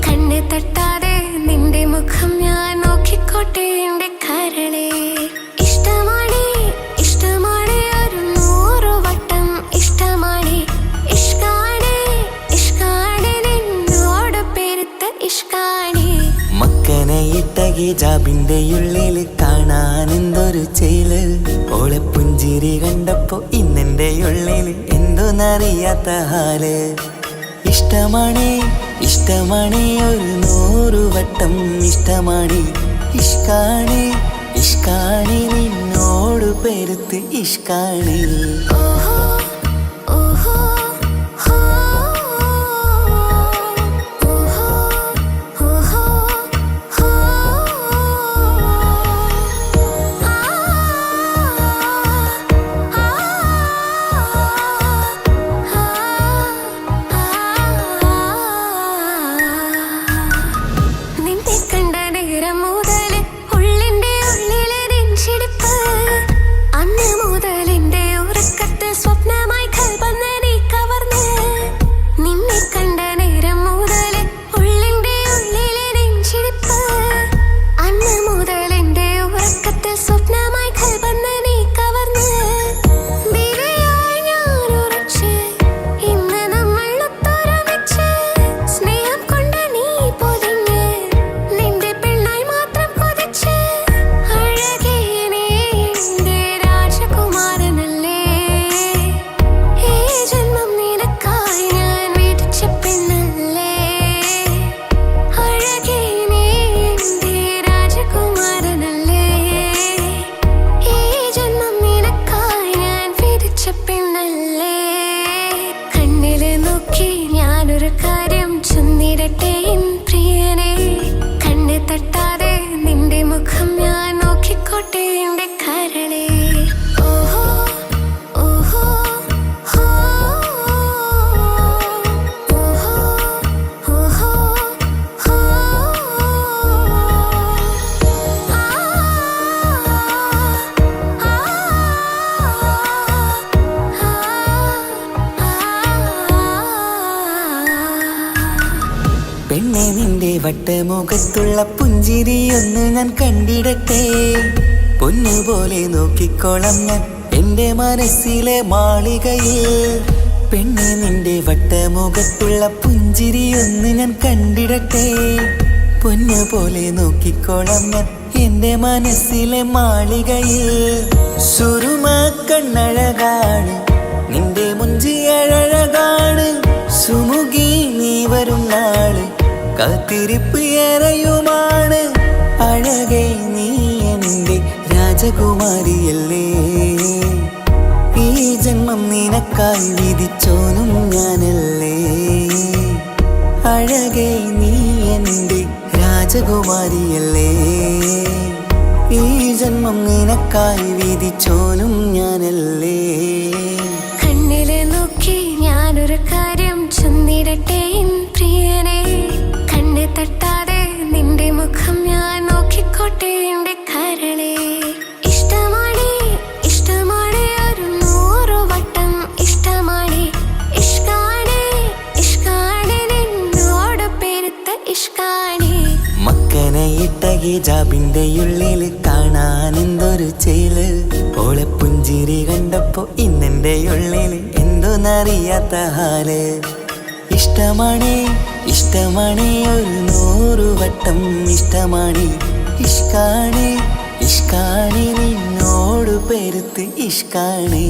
കണ്ണ് തട്ടാതെ നിന്റെ മുഖം ഞാൻ നോക്കിക്കോട്ടെ എന്റെ കരളെ ഇഷ്ടമാണ് ഇഷ്ടമാണ് ഒരു 100 വട്ടം ഇഷ്ടമാണ് ഇഷ്കാണ് ഇഷ്കാണ് നിന്നോട് പെരുത്ത ഇഷ്കാണ് മക്കനയിട്ട ഹിജാബിന്റെ ഉള്ളിൽ കാണാൻ എന്തൊരു ചേല് ഓളെ പുഞ്ചിരി കണ്ടപ്പോ ഇന്നെന്റെ ഉള്ളിൽ എന്തോന്നറിയാത്ത ഹാല് ഇഷ്ടമാണ് ഇഷ്ടമാണ് ഒരു 100 വട്ടം ഇഷ്ടമാണ് ഇഷ്കാണ് ഇഷ്കാണ് നിന്നോട് പെരുത്ത് ഇഷ്കാണ് ഓഹോ ഓഹോ ഹോ ഓഹോ ഓഹോ ഹോ നിന്നെ കണ്ട നേരം മുതൽ ഉള്ളിന്റെ ഉള്ളിലെ നെഞ്ചിടിപ്പ് അന്ന് മുതൽ എന്റെ ഉറക്കത്തിൽ സ്വപ്നമായി കൽപ്പന നീ കവർന്ന് നിന്നെ കണ്ട നേരം മുതൽ ഉള്ളിന്റെ ഉള്ളിലെ നെഞ്ചിടിപ്പ് അന്ന് മുതൽ എന്റെ ഉറക്കത്തിൽ സ്വപ്നമായി കൽപ്പന നീ കവർന്ന് ബിരിയായി ഞാൻ ഉറച്ച് ഇന്ന് നമ്മൾ ഒത്തൊരുമിച്ച് സ്നേഹം കൊണ്ട് നീ പൊതിഞ്ഞ് നിന്റെ പെണ്ണായി മാത്രം കൊതിച്ച് അഴകേ നീ എന്റെ രാജകുമാരനല്ലേ ഈ ജന്മം നിനക്കായി ഞാൻ വിധിച്ച പെണ്ണല്ലേ അഴകേ നീ എന്റെ രാജകുമാരനല്ലേ ഈ ജന്മം നിനക്കായി ഞാൻ വിധിച്ച പെണ്ണല്ലേ കണ്ണില് നോക്കി ഞാനൊരു കാര്യം ചൊന്നിടട്ടെ എൻ പ്രിയനെ കണ്ണ് തട്ടാതെ നിന്റെ മുഖം ഞാൻ നോക്കിക്കോട്ടെ എന്റെ കരളെ ഓഹോ ഓഹോ ഹോ ഓഹോ ഓഹോ ഹോ പെണ്ണെ നിന്റെ വട്ടമുഖത്തുള്ള പുഞ്ചിരിയൊന്ന് ഞാൻ കണ്ടിടട്ടെ. പൊന്നുപോലെ നോക്കിക്കോളാം ഞാൻ എന്റെ മനസ്സിലെ മാളികയിൽ. പെണ്ണെ നിന്റെ വട്ടമുഖത്തുള്ള പുഞ്ചിരിയൊന്ന് ഞാൻ കണ്ടിടട്ടെ. പൊന്നുപോലെ നോക്കിക്കോളാം ഞാൻ എന്റെ മനസ്സിലെ മാളികയിൽ. സുറുമ കണ്ണഴകാണ് നിന്റെ മുഞ്ചിയഴകാണ്. സുമുഖി നീ വരും നാള് കാത്തിരിപ്പ് ഏറെയുമാണ്. അഴകേ നീ എന്റെ രാജകുമാരിയല്ലേ. ഈ ജന്മം നിനക്കായി വിധിച്ചോനും ഞാനല്ലേ. അഴകേ നീ എന്റെ രാജകുമാരിയല്ലേ. ഈ ജന്മം നിനക്കായി വിധിച്ചോനും ഞാനല്ലേ. കണ്ണിലെ നോക്കി ഞാനൊരു കാര്യം ചൊന്നിടട്ടെ പ്രിയനെ. കണ്ണ് തട്ടാതെ നിന്റെ മുഖം ഞാൻ നോക്കിക്കോട്ടെ എന്റെ കരളെ. ഇഷ്ടമാണ് ഇഷ്ടമാണ് ഒരു 100 വട്ടം ഇഷ്ടമാണ്. ഇഷ്കാണ് ഇഷ്കാണ് നിന്നോട് പെരുത്ത ഇഷ്കാണ്. മക്കനയിട്ട ഹിജാബിന്റെ ഉള്ളിൽ കാണാൻ എന്തൊരു ചേല്. ഓളെ പുഞ്ചിരി കണ്ടപ്പോ ഇന്നെന്റെ ഉള്ളിൽ എന്തോന്നറിയാത്ത ഹാല്. ഇഷ്ടമാണ് ഇഷ്ടമാണ് ഒരു 100 വട്ടം ഇഷ്ടമാണ്. ഇഷ്കാണ് ഇഷ്കാണ് നിന്നോട് പെരുത്ത് ഇഷ്കാണ്.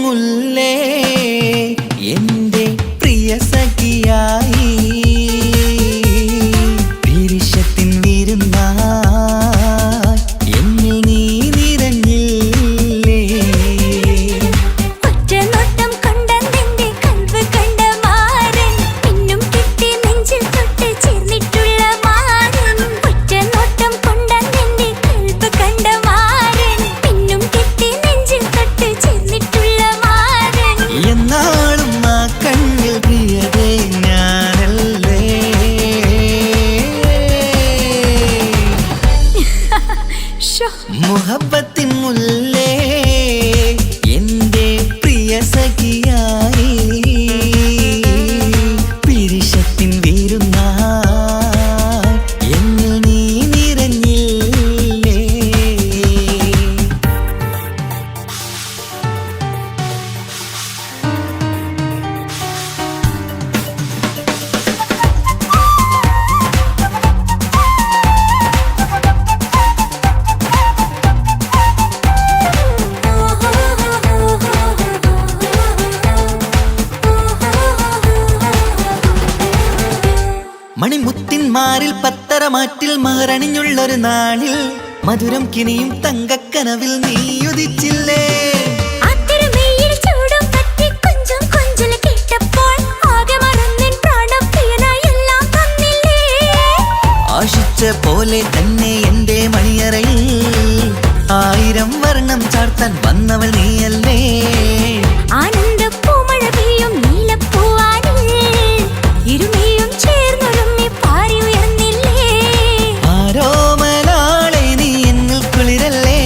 മുല്ലേ എന്റെ പ്രിയ സഖിയായി പിരിശത്തിൻ വിരുന്നായി എന്നിൽ നീ നിറഞ്ഞില്ലേ. ഒറ്റനോട്ടം കൊണ്ടെന്റെ കൽവ് കണ്ട മാരൻ പിന്നും കിട്ടി നെഞ്ചിൽ തൊട്ട് ചേർന്നിട്ടുള്ള മാരൻ. ഒറ്റനോട്ടം കൊണ്ടെന്റെ കൽവ് കണ്ട മാരൻ പിന്നും കിട്ടി നെഞ്ചിൽ തൊട്ട് ചേർന്നിട്ടുള്ള മാരൻ. എന്നാളും ആ കണ്ണിൽ പ്രിയതേ ഞാനല്ലേ. മുഹബത്തിൻ മുല്ലേ എന്റെ പ്രിയ സഖിയായി പിരിശത്തിൻ വിരുന്നായി എന്നിൽ നീ നിറഞ്ഞില്ലേ. മണിമുത്തിന്മാരിൽ പത്തരമാറ്റിൽ മഹറണിഞ്ഞുള്ളൊരു നാളിൽ മധുരം കിനിയും തങ്കക്കനവിൽ നീ ഉദിച്ചില്ലേ. ആത്തിരമേയിൽ ചൂടും പറ്റി കൊഞ്ചും കൊഞ്ചൽ കേട്ടപ്പോൾ ആകെ മറന്നിൻ പ്രാണം പ്രിയനായി എല്ലാം തന്നില്ലേ. ആശിച്ച പോലെ തന്നെ എന്റെ മണിയറയിൽ 1000 വർണ്ണം ചാർത്താൻ വന്നവൾ നീയല്ലേ. ആനന്ദ പൂമഴ പെയ്യും നീലപ്പൂവാനിൽ ഇരുമയും ചേർന്നൊരുമ്മി പാറി ഉയർന്നില്ലേ. ആരോമലാളെ നീ എന്നിൽ കുളിരല്ലേ.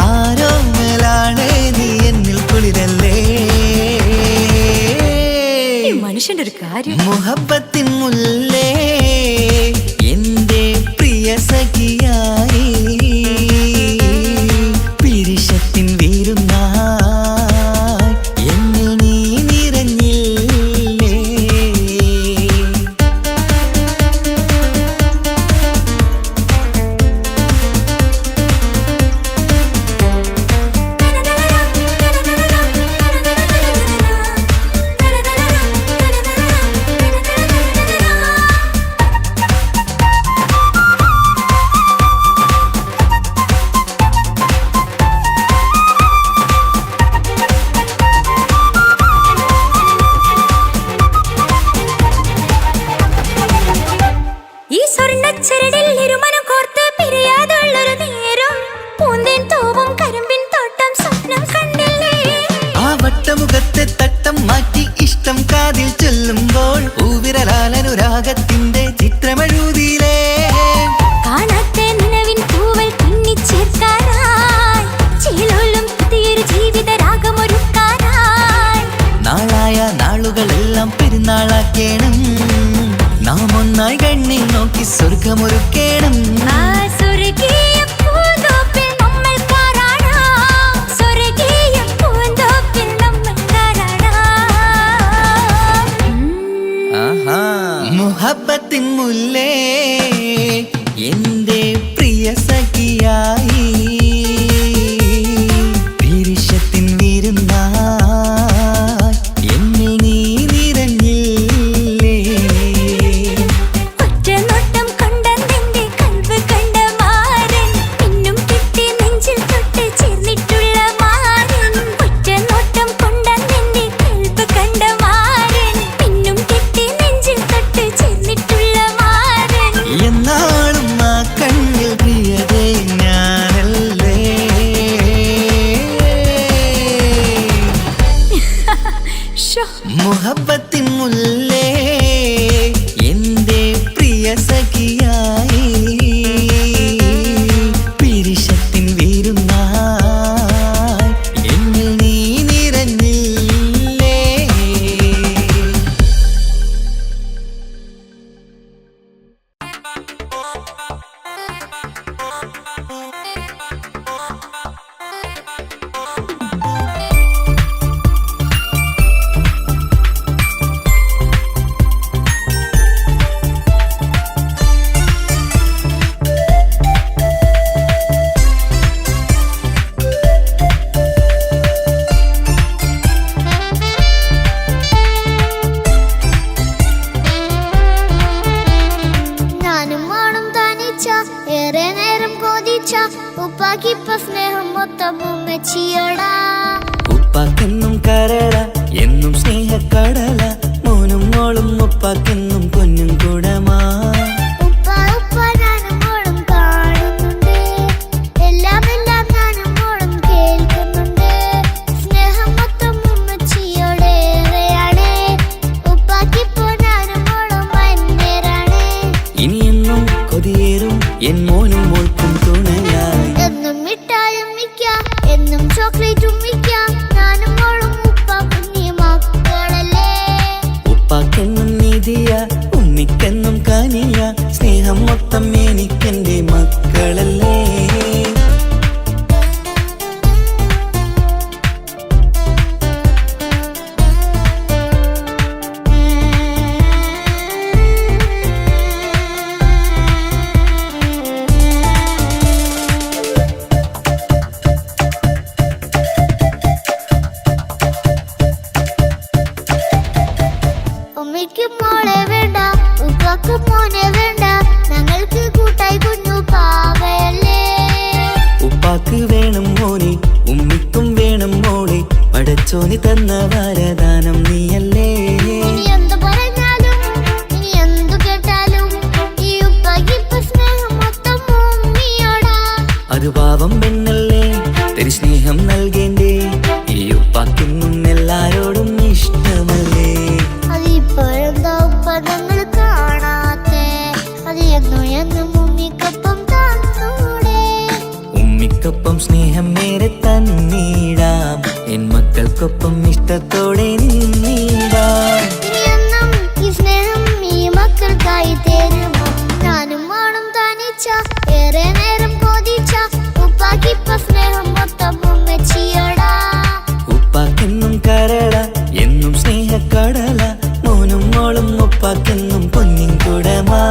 ആരോമലാളെ നീ എന്നിൽ കുളിരല്ലേ. മനുഷ്യന്റെ ഒരു കാര്യം. മുഹബത്തിൻ മുല്ലേ എന്റെ പ്രിയ സഖിയായി പിരിശത്തിൻ വിരുന്നായി എന്നിൽ നീ നിറഞ്ഞില്ലേ. തൂവിരലാലനുരാഗത്തിന്റെ ചിത്രമെഴുതിയിലേ കാണാത്ത നിലവിൻ പൂവൽ പിന്നിച്ചേർക്കാനായി ചിലോലും പുതിയൊരു ജീവിത രാഗമൊരുക്കാനായി നാളായ നാളുകളെല്ലാം പെരുന്നാളാക്കേണം നാം ഒന്നായി കണ്ണിൽ നോക്കി സ്വർഗമൊരുക്കേണം ആ സ്വർഗീയ പൂന്തോപ്പിൽ നമ്മൾ കാറാടാം സ്വർഗീയ പൂന്തോപ്പിൽ നമ്മൾ കാറാടാം മുഹബത്തിൻ മുല്ലേ എന്റെ പ്രിയ സഖിയായി പിരിശത്തിൻ വിരുന്നായി എന്നിൽ നീ നിറഞ്ഞില്ലേ ഒറ്റ നോട്ടം കൊണ്ടെന്റെ കൽവ് കണ്ട മാരൻ പിന്നും കിട്ടി നെഞ്ചിൽ തൊട്ട് ചേർന്നിട്ടുള്ള മാരൻ ഒറ്റ നോട്ടം കൊണ്ടെന്റെ കൽവ് കണ്ട മാരൻ പിന്നും കിട്ടി നെഞ്ചിൽ തൊട്ട് ചേർന്നിട്ടുള്ള മാരൻ എന്നാളും ആ കണ്ണിൽ പ്രിയതേ ഞാനല്ലേ മുഹബത്തിൻ മുല്ലേ എന്റെ പ്രിയ സഖിയായി പിരിശത്തിൻ വിരുന്നായി എന്നിൽ നീ നിറഞ്ഞില്ലേ ഞാനും മോളും തനിച്ച ഏറെ നേരം കൊതിച്ച ഉപ്പാക്കിപ്പ സ്നേഹം മൊത്തം ഉമ്മച്ചിയോടാ ഉപ്പാക്കെന്നും കരള എന്നും സ്നേഹക്കടല മോനും മോളും ഉപ്പാക്കെന്നും പൊന്നും കുടമാ ഉപ്പ ഉപ്പ ഞാനും മോളും കാണുന്നുണ്ട് എല്ലാം എല്ലാം ഞാനും മോളും കേൾക്കുന്നുണ്ട് സ്നേഹം മൊത്തം ഉമ്മച്ചിയോടേറെയാണ് ഉപ്പാക്കിപ്പോ ഞാനും മോളും വന്നേരാണ് ഇനിയെന്നും കൊതിയേറും എൻ മോനും മോൾക്കും തുണയായി എന്നും മിഠായും മിക്കാം എന്നും ചോക്ലേറ്റും മിക്കാം ഞാനും മോളും ഉപ്പ കുഞ്ഞി മക്കളല്ലേ ഉപ്പാക്കെന്നും നീതിയ ഉമ്മിക്കെന്നും കാനിയ സ്നേഹം മൊത്തം എനിക്കെന്റെ മക്കളല്ലേ ഉമ്മയ്ക്ക് മോളെ വേണ്ട ഉപ്പാക്ക് മോനെ വേണ്ട ഞങ്ങൾക്ക് കൂട്ടായി കുഞ്ഞു പാവയല്ലേ ഉപ്പാക്ക് വേണം മോനെ ഉമ്മിക്കും വേണം മോളെ പടച്ചോനി തന്ന വരദാനം നീയല്ലേ ഇനി എന്ത് പറഞ്ഞാലും ഇനി എന്തു കേട്ടാലും ഈ ഉപ്പാക്കിപ്പ സ്നേഹം മൊത്തം ഉമ്മിയോടാ അത് പാവം പെണ്ണല്ലേ തരി സ്നേഹം നൽകേണ്ടേ ഈ ഉപ്പാക്കെന്നും എല്ലാരോടും ഇഷ്ടമല്ലേ അതിപ്പോഴെന്താ ഉപ്പ ഞങ്ങൾ കാണാത്തെ അത് എന്നും എന്നും ഉമ്മിക്കൊപ്പം തന്നൂടെ ഉമ്മിക്കൊപ്പം സ്നേഹം നേരെ തന്നീടാം എൻ മക്കൾക്കൊപ്പം ഇഷ്ടത്തോടെ നിന്നീടാം ഇനി എന്നും ഈ സ്നേഹം ഈ മക്കൾക്കായി തരുമോ ഞാനും മോളും തനിച്ച ഏറെ നേരം കൊതിച്ച ഉപ്പാക്കിപ്പ സ്നേഹം മൊത്തം ഉമ്മച്ചിയോടാ ഉപ്പാക്കെന്നും കരള എന്നും സ്നേഹക്കടല മോനും മോളും ഉപ്പാക്കെന്നും പൊന്നിൻ കുടമാ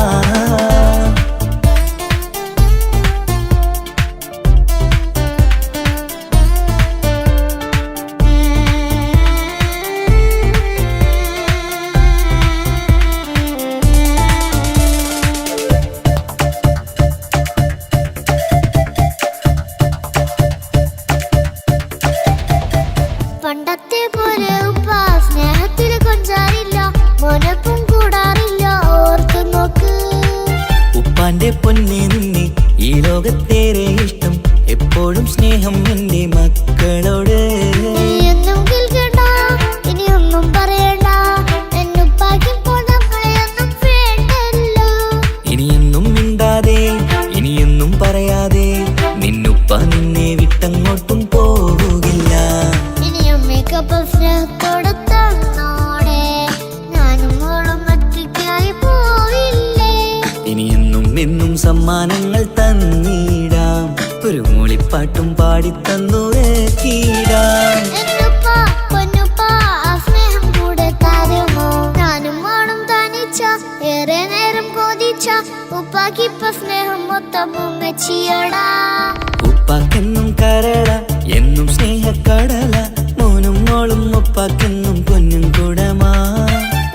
പണ്ടത്തെ പോലെ ഉപ്പ സ്നേഹത്തിൽ കൊഞ്ചാറില്ല മോനൊപ്പം കൂടാറില്ല പാട്ടും പാടിത്തന്നു കീടാൻ. എന്നുപ്പ പൊന്നുപ്പ ആ സ്നേഹം കൂടെ തരുമോ? ഞാനും മോളും തനിച്ച ഏറെ നേരം കൊതിച്ച ഉപ്പാക്കിപ്പ സ്നേഹം മൊത്തം ഉമ്മച്ചിയോടാ. ഉപ്പാക്കെന്നും കരള എന്നും സ്നേഹക്കടല, മോനും മോളും ഉപ്പാക്കെന്നും പൊന്നും കുടമാ.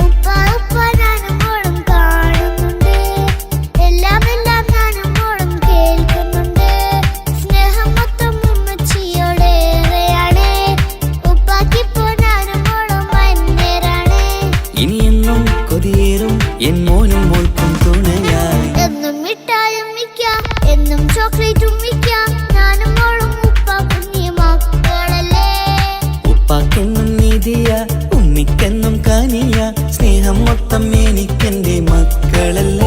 ഉപ്പ ഉപ്പ ഞാനും മോളും കാണുന്നുണ്ട്, എല്ലാം എല്ലാം ഞാനും മോളും കേൾക്കുന്നുണ്ട്. സ്നേഹം മൊത്തം ഉമ്മച്ചിയോടേറെയാണ്, ഉപ്പാക്കിപ്പോ ഞാനും മോളും വന്നേരാണ്. ഇനിയെന്നും കൊതിയേറും എൻ മോനും മോൾക്കും തുണയായി. എന്നും മിഠായും മിക്കാം, എന്നും ചോക്ലേറ്റും മിക്കാം, ഞാനും മോളും ഉപ്പ കുഞ്ഞി മക്കളല്ലേ. ഉപ്പാക്കെന്നും നീതിയ ഉമ്മിക്കെന്നും കനിയ, സ്നേഹം മൊത്തം എനിക്കെന്റെ മക്കളല്ല.